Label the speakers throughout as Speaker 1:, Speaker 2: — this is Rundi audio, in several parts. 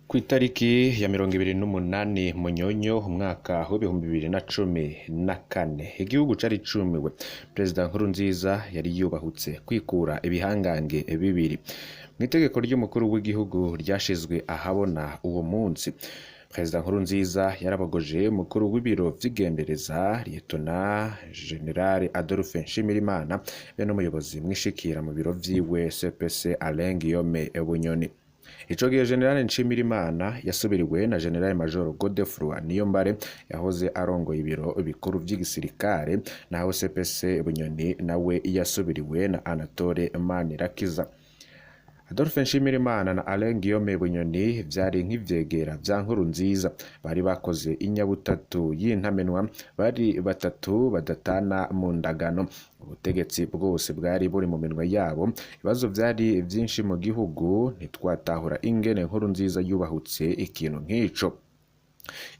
Speaker 1: Kw'itariki ya 28 Munyonyo umwaka w'ibihumbi 2014 igihugu cari cumiwe Perezida Nkurunziza yari yubahutse kwikura ibihangange bibiri mw'itegeko ry'umukuru w'igihugu ryashizwe ahabona uwo munsi. Perezida Nkurunziza yarabogoje umukuru w'ibiro vy'igendereza Lieutenant General Adolphe Nshimirimana be n'umuyobozi mwishikira mu biro vyiwe CPC Alain Guillaume Bunyoni. Ico gihe General Nshimirimana yasubiriwe na General Major Godefroid Niyombare yahoze arongoye ibiro bikuru vy'igisirikare, naho CPC Bunyoni nawe yasubiriwe na Anatole Manirakiza. Adolphe Nshimirimana na Alain Guillaume Bunyoni vyari nk'ivyegera vya Nkurunziza, bari bakoze inyabutatu y'intamenwa, bari batatu badatana mu ndagano. Ubutegetsi bwose bwari buri mu minwe yabo, ibibazo vyari vyinshi mu gihugu, ntitwatahura ingene Nkurunziza yubahutse ikintu nk'ico.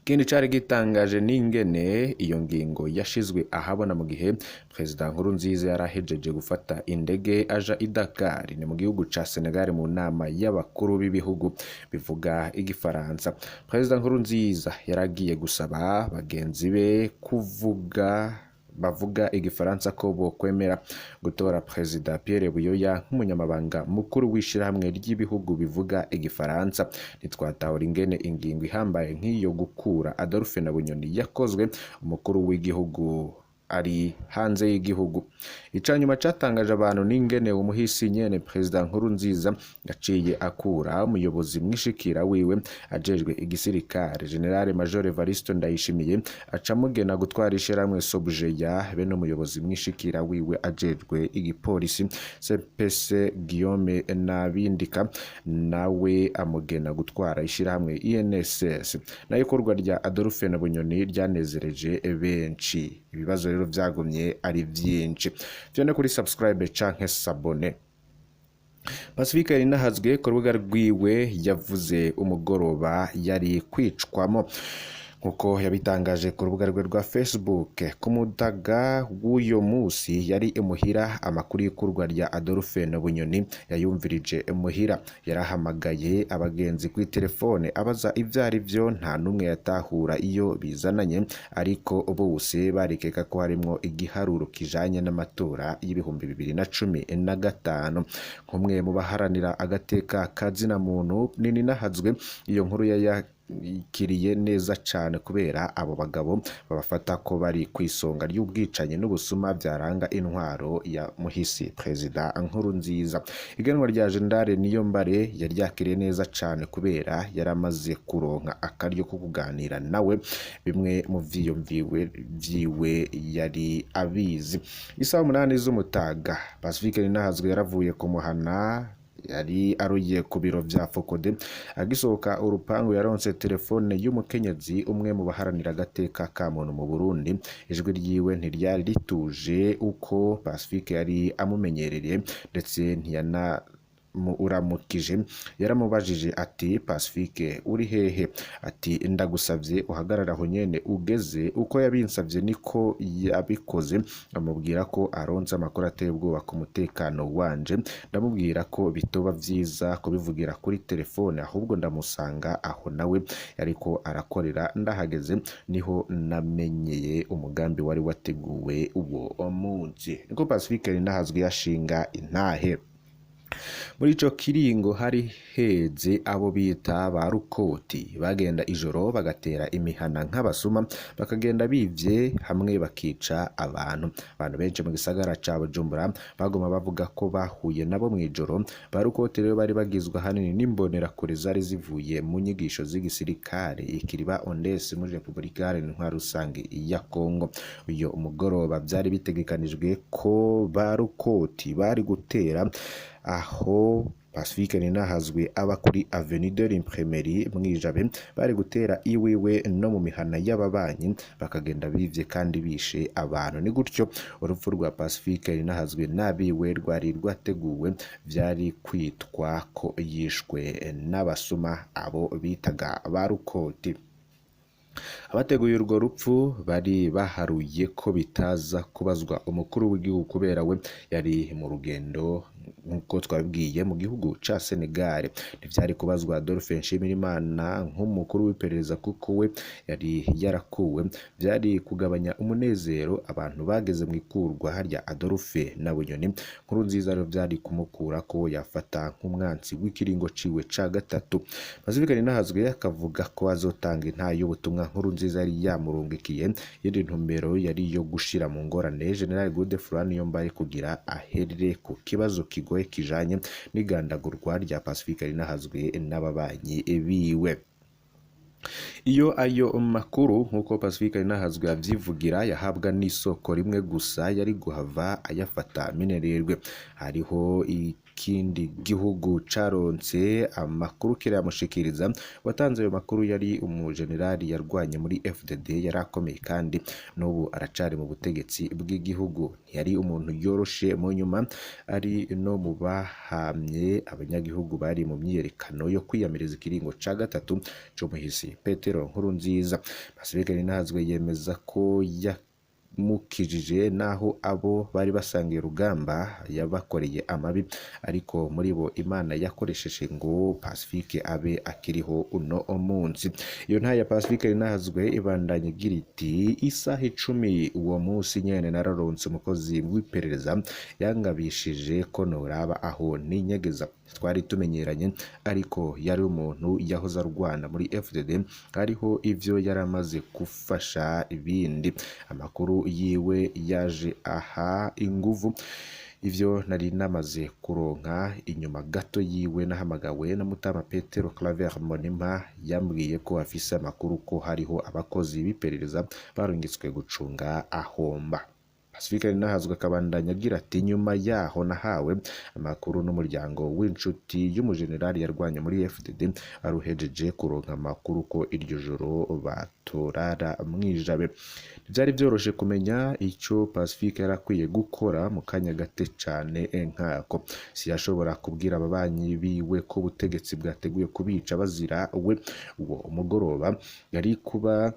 Speaker 1: Ikindi cari gitangaje n'ingene iyo ngingo yashizwe ahabona mu gihe Perezida Nkurunziza yarahejeje gufata indege aja i Dakar ni mu gihugu ca Senegal mu nama y'abakuru b'ibihugu bivuga igifaransa. Perezida Nkurunziza yaragiye gusaba bagenzi be bavuga igifaransa ko bokwemera gutora Perezida Pierre Buyoya nk'umunyamabanga mukuru w'ishirahamwe ry'ibihugu bivuga igifaransa. Ntitwatahura ingene ingingo ihambaye nk'iyo gukura Adolphe na Bunyoni yakozwe umukuru w'igihugu ari hanze y'igihugu. Icanyuma catangaje abantu n'ingene umuhisi nyene Perezida Nkurunziza yaciye akura umuyobozi mwishikira wiwe ajejwe igisirikare General Major Evariste Ndayishimiye, acamugena gutwara ishirahamwe Sobujeya be n'umuyobozi mwishikira wiwe ajejwe igipolisi CPC Guillaume Nabindika, nawe amugena gutwara ishirahamwe INSS. Nayo ikorwa rya Adolphe na Bunyoni ryanezereje benshi. Ibibazo rero vyagumye ari vyinshi. Vyone kuri subscribe canke s'abone. Pacifique Yarinahazwe ku rubuga rwiwe yavuze umugoroba yari kwicwamo nkuko yabitangaje ku rubuga rwe rwa Facebook. Ku mutaga w'uyo musi yari imuhira, amakuru y'ikurwa rya Adolphe na Bunyoni yayumvirije imuhira. Yarahamagaye abagenzi kuri telefone abaza ivyari vyo, nta numwe yatahura iyo bizananye, ariko bose barikeka ko harimwo igiharuro kijanye n'amatora y'ibihumbi 2015. Nkumwe mu baharanira agateka kazina muntu Yarinahazwe, iyo nkuru yakiriye neza cane kubera abo bagabo babafata ko bari kwisonga ry'ubwicanyi n'ubusuma byaranga intwaro ya muhisi Perezida Nkurunziza. Iganwa rya General Niyombare yari yakiriye neza cane kubera yaramaze kuronka akaryo ko kuganira nawe, bimwe mu vyiwe yari abizi. Isaha 8 z'umutaga Pacifique Yarinahazwe yaravuye ku muhana, yari aruye ku biro vya Fokode. Agisohoka urupangu yaronse telefone y'umukenyezi umwe mu baharanira agateka ka muntu mu Burundi. Ijwi ryiwe ntiryari rituje uko Pacifique yari amumenyereye, ndetse uramukije yaramubajije ati Pacifique uri hehe? Ati ndagusavye uhagarara aho nyene ugeze. Uko yabinsavye niko yabikoze. Amubwira ko aronze amakuru ateye ubwoba ku mutekano wanje, ndamubwira ko bitoba vyiza kubivugira kuri telefone, ahubwo ndamusanga aho nawe yariko arakorera. Ndahageze niho namenyeye umugambi wari wateguwe uwo munsi. Niko Pacifique Yarinahazwe yashinga intahe. Muri ico kiringo hari heze abo bita ba Rukoti bagenda ijoro bagatera imihana nk'abasuma, bakagenda bivye hamwe bakica abantu. Abantu benshi mu gisagara ca Bujumbura bagoma bavuga ko bahuye nabo mwijoro. Ba Rukoti rero bari bagizwe hanini n'imbonera kure zari zivuye mu nyigisho z'igisirikare ikiriba Ondes muri Republika Iharanira Rusange ya Kongo. Uyo umugoroba vyari bitegekanijwe ko ba Rukoti bari gutera aho Pacifique Yarinahazwe aba kuri Avenue de l'Imprimerie mwijabe, bari gutera iwiwe no mu mihana y'ababanyi, bakagenda bivye kandi bishe abantu. Ni gutyo urupfu rwa Pacifique Yarinahazwe n'abiwe rwari rwateguwe, vyari kwitwa ko yishwe n'abasuma abo bitaga ba Rukoti. Abateguye urwo rupfu bari baharuye ko bitaza kubazwa umukuru w'igihugu kubera we yari mu rugendo nk'uko twabwiye mu gihugu ca Senegal. Ntivyari kubazwa Adolphe Nshimirimana nk'umukuru w'iperereza kuko we yari yarakuwe, vyari kugabanya umunezero abantu bageze mu ikurwa harya Adolphe na Bunyoni. Nkurunziza rero vyari kumukura ko yafata nk'umwansi w'ikiringo ciwe ca gatatu. Pacifique Ninahazwe akavuga ko azotanga intayo y'ubutumwa Nkurunziza yari yamurungikiye, yindi ntumbero yari yo gushira mu ngorane General Godefroid Niyombare kugira aherere ku kibazo kigoye kijanye n'igandagurwa rya Pacifique Ninahazwe n'ababanyi biwe. Iyo ayo makuru nk'uko Pacifique Ninahazwe avyivugira yahabwa n'isoko rimwe gusa, yari guhava ayafata minererwe. Hariho ikindi gihugu caronse amakuru kiramushikiriza, watanze ayo makuru yari umujenerali yarwanye muri FDD, yarakomeye kandi n'ubu aracari mu butegetsi bw'igihugu. Yari umuntu yoroshe, mu nyuma ari no mu bahamye abanyagihugu bari mu myiyerekano yo kwiyamiriza ikiringo ca gatatu c'umuhisi Petero Nkurunziza. Pacifique Ninahazwe yemeza ko mukijije naho abo bari basangiye urugamba yabakoreye amabi, ariko muri bo Imana yakoresheje ngo Pacifique abe akiriho uno munsi. Iyo nta ya Pacifique Ninahazwe ibandanye igira iti isaha 10 uwo munsi nyene nararonse umukozi w'iperereza yangabishije ko noraba aho ninyegeza. Twari tumenyeranye, ariko yari umuntu yahoze arwana muri FDD, hariho ivyo yaramaze gufasha ibindi. Amakuru yiwe yaje aha inguvu ivyo nari namaze kuronka. Inyuma gato yiwe nahamagawe na Mutama Petero Claver Monima, yambwiye ko afise amakuru ko hariho abakozi b'iperereza barungitswe gucunga ahomba. Pacifique Ninahazwe akabandanya agira ati nyuma yaho nahawe amakuru n'umuryango w'inshuti y'umujenerali yarwanye muri FDD aruhejeje kuronka amakuru ko iryo joro batorara mwijabe. Byari byoroshe kumenya icyo Pacifique yarakwiye gukora mu kanya gate cane nkako. Siyashobora kubwira ababanyi biwe ko ubutegetsi bwateguye kubica bazira we. Uwo umugoroba yari kuba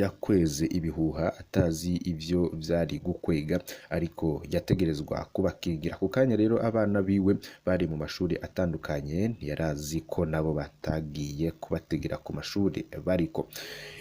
Speaker 1: yakweze ibihuha atazi ivyo vyari gukwega, ariko yategerezwa kubakingira. Ku kanya rero abana biwe bari mu mashuri atandukanye, ntiyarazi ko nabo batagiye kubategera ku mashuri bariko.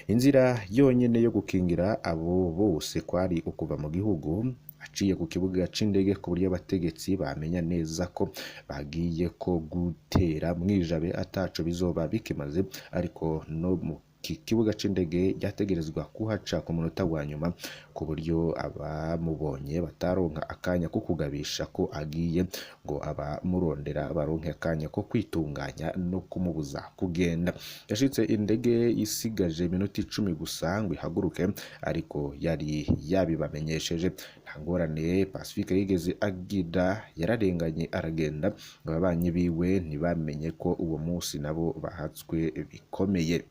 Speaker 1: Inzira yonyene yo gukingira abo bose kwari ukuva mu gihugu aciye ku kibuga c'indege, ku buryo abategetsi bamenya neza ko bagiye ko gutera mwijabe ataco bizoba bikimaze. Ariko no mu kibuga c'indege yategerezwa kuhaca ku munota wa nyuma, ku buryo abamubonye bataronka akanya ko kugabisha ko agiye, ngo abamurondera baronke akanya ko kwitunganya no kumubuza kugenda. Yashitse indege isigaje iminota 10 gusa ngo ihaguruke, ariko yari yabibamenyesheje. Nta ngorane Pacifique yigeze agira, yararenganye aragenda. Ababanyi biwe ntibamenye ko uwo munsi nabo bahatswe bikomeye.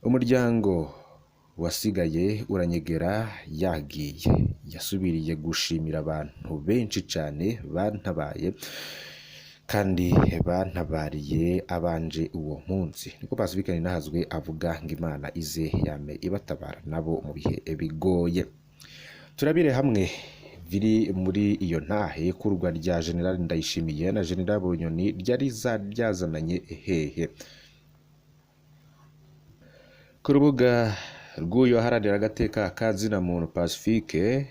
Speaker 1: Umuryango wasigaye uranyegera yagiye, yasubiriye gushimira abantu benshi cyane bantabaye kandi bantabariye abanje uwo munsi. Niko Pacifique Ninahazwe avuga ngo Imana ize yame ibatabara nabo mu bihe bigoye. Turabire hamwe biri muri iyo ntahe kurwa rya General Ndayishimiye na General Bunyoni ryari ryazananye hehe. Ku rubuga rw'uyo haranira agateka kazina muntu Pacifique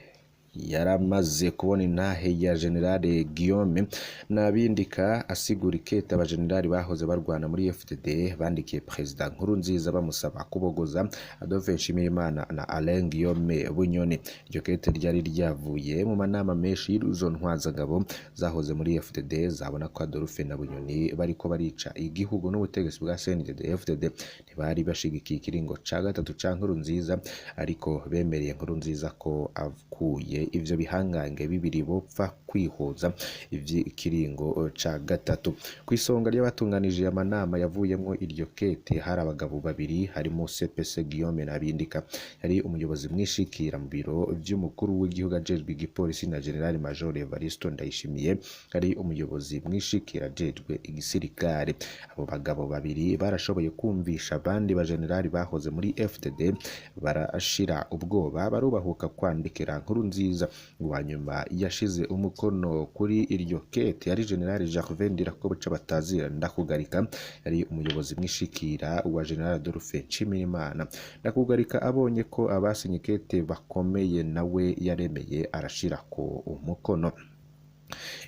Speaker 1: yaramaze kubona intahe ya General Guillaume nabindika asigura iketa abajenerali bahoze barwana muri FDD bandikiye President Nkurunziza bamusaba kubogoza Adolphe Nshimirimana na Alain Guillaume Bunyoni. Iryo kete ryari ryavuye mu manama menshi y'izo ntwazangabo zahoze muri FDD zabona ko Adolphe na Bunyoni bariko barica igihugu n'ubutegetsi bwa CNDD FDD. Ntibari bashigikiye ikiringo ca gatatu ca Nkurunziza, ariko bemereye Nkurunziza ko avuye ivyo bihangange bibiri bopfa kwihuza ivy'ikiringo ca gatatu. Ku isonga ry'abatunganije amanama yavuyemwo iryo kete hari abagabo babiri, harimo CPC Guillaume Nabindika yari umuyobozi mwishikira mu biro vy'umukuru w'igihugu ajejwe igipolisi, na General Major Evaristo Ndayishimiye ari umuyobozi mwishikira ajejwe igisirikare. Abo bagabo babiri barashoboye kumvisha abandi bajenerali bahoze muri FDD, barashira ubwoba barubahuka kwandikira Nkurunziza Nkurunziza. Uwa nyuma yashize umukono kuri iryo kete yari General Gervais Ndirakobuca batazira Ndakugarika, yari umuyobozi mwishikira wa General Adolphe Nshimirimana. Ndakugarika abonye ko abasinye kete bakomeye nawe yaremeye arashirako umukono.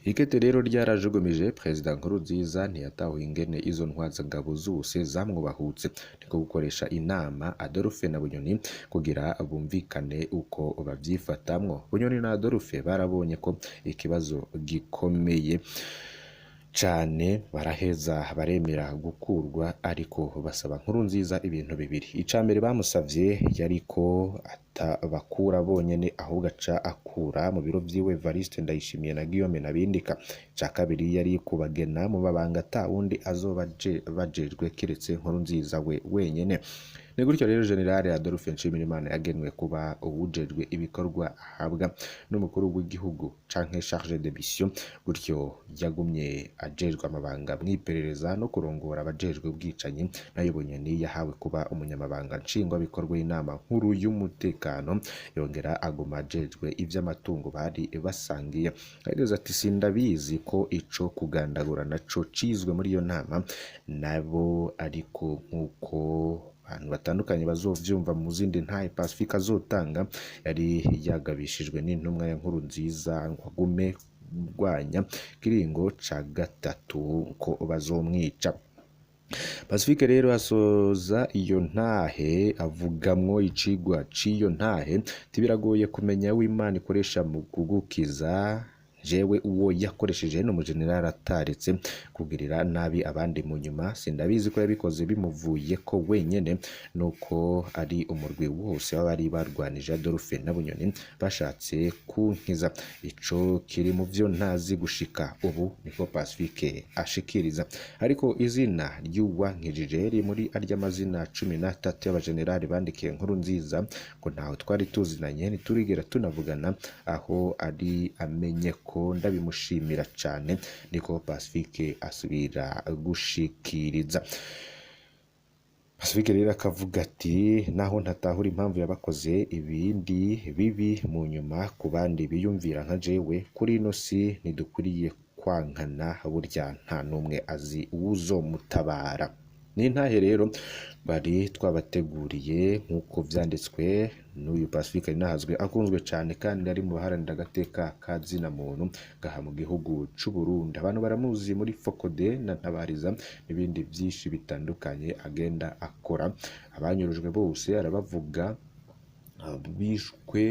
Speaker 1: Ikete rero ryarajugumije Perezida Nkurunziza ntiyatahuye ingene izo ntwazangabo zose zamwubahutse, niko gukoresha inama Adolphe na Bunyoni kugira bumvikane uko bavyifatamwo. Bunyoni na Adolphe barabonye ko ikibazo gikomeye cane, baraheza baremera gukurwa, ariko basaba Nkurunziza ibintu bibiri. Icambere bamusavye yariko atabakura bonyene ahubwo aca akura mu biro vyiwe Evariste Ndayishimiye na Guillaume Nabindika. Ica kabiri yari kubagena mu babanga ata wundi azoba bajejwe kiretse Nkurunziza we wenyene. Ni gutyo rero General Adolphe Nshimirimana yagenwe kuba uwujejwe ibikorwa ahabwa n'umukuru w'igihugu canke charge de mission, gutyo yagumye ajejwe amabanga mwiperereza no kurongora abajejwe ubwicanyi. Nayo Bunyoni yahawe kuba umunyamabanga nshingwa bikorwa inama nkuru y'umutekano, yongera aguma ajejwe ivy'amatungo bari basangiye. Yagize ati sindabizi ko ico kugandagura naco cizwe muri iyo nama nabo, ariko nkuko abantu batandukanye bazovyumva mu zindi ntahe Pacifique azotanga, yari yagabishijwe n'intumwa ya Nkurunziza ngo agume rwanya kiringo ca gatatu ko bazomwica. Pacifique rero asoza iyo ntahe avugamwo icigwa c'iyo ntahe, tibiragoye kumenya w'Imana ikoresha mu kugukiza. Jewe uwo yakoresheje no mugeneral ataretse kugirira nabi abandi mu nyuma, sindabizi ko yabikoze bimuvuye ko wenyene, nuko ari umurwi wose w'abari barwanije Adolphe na Bunyoni bashatse kunkiza. Ico kiri mu vyo ntazi gushika ubu, niko Pacifique ashikiriza. Ariko izina ry'uwa nkijije riri muri arya mazina 13 y'abagenerali bandikiye Nkurunziza ngo ntaho twari tuzinanye, ntiturigera tunavugana, aho ari amenye ko ndabimushimira cane, niko Pacifique asubira gushikiriza. Pacifique rero akavuga ati naho ntatahura impamvu yabakoze ibindi bibi mu nyuma ku bandi biyumvira nka jewe, kuri ino si ntidukuriye kwankana, burya nta numwe azi uwuzomutabara. Ni ntahe rero bari twabateguriye nk'uko vyanditswe n'uyu Pacifique inahazwe akunzwe cyane kandi ari mu baharanira agateka ka zina muntu gaha mu gihugu c'u Burundi. Abantu baramuzi muri Fokode na Ntabariza n'ibindi vyinshi bitandukanye agenda akora. Abanyurujwe bose arabavuga, bishwe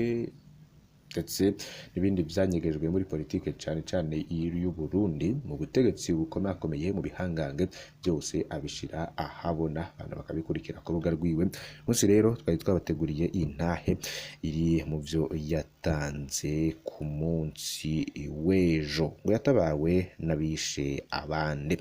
Speaker 1: ndetse n'ibindi byanyegejwe muri politike cyane cyane y'u Burundi mu butegetsi bukomakomeye mu bihangange, byose abishira ahabona abantu bakabikurikira ku rubuga rwiwe. Munsi rero twari twabateguriye intahe iri mu byo yatanze ku munsi w'ejo, ngo yatabawe n'abishe abandi.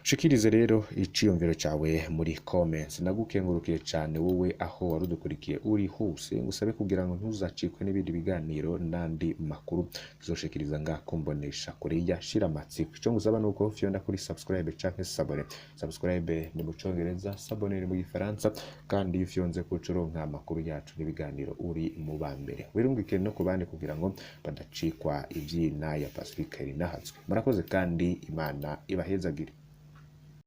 Speaker 1: Shikirize rero iciyumviro cyawe muri comments. Nagukengurukiye cyane wowe aho warudukurikiye uri hose, ngusabe kugira ngo ntuzacikwe n'ibindi biganiro nandi makuru tuzoshikiriza ngakombonesha kure ya Shiramatsiko. Ico ngusaba nuko fyonda kuri subscribe canke sabone. Subscribe ni mu Congereza, sabone ni mu Gifaransa, kandi iyo fyonze kucuronka amakuru yacu n'ibiganiro uri mu bambere. Wirungike no kubandi kugira ngo badacikwa ivyina ya Pacifique inahazwe. Murakoze kandi Imana ibahezagire.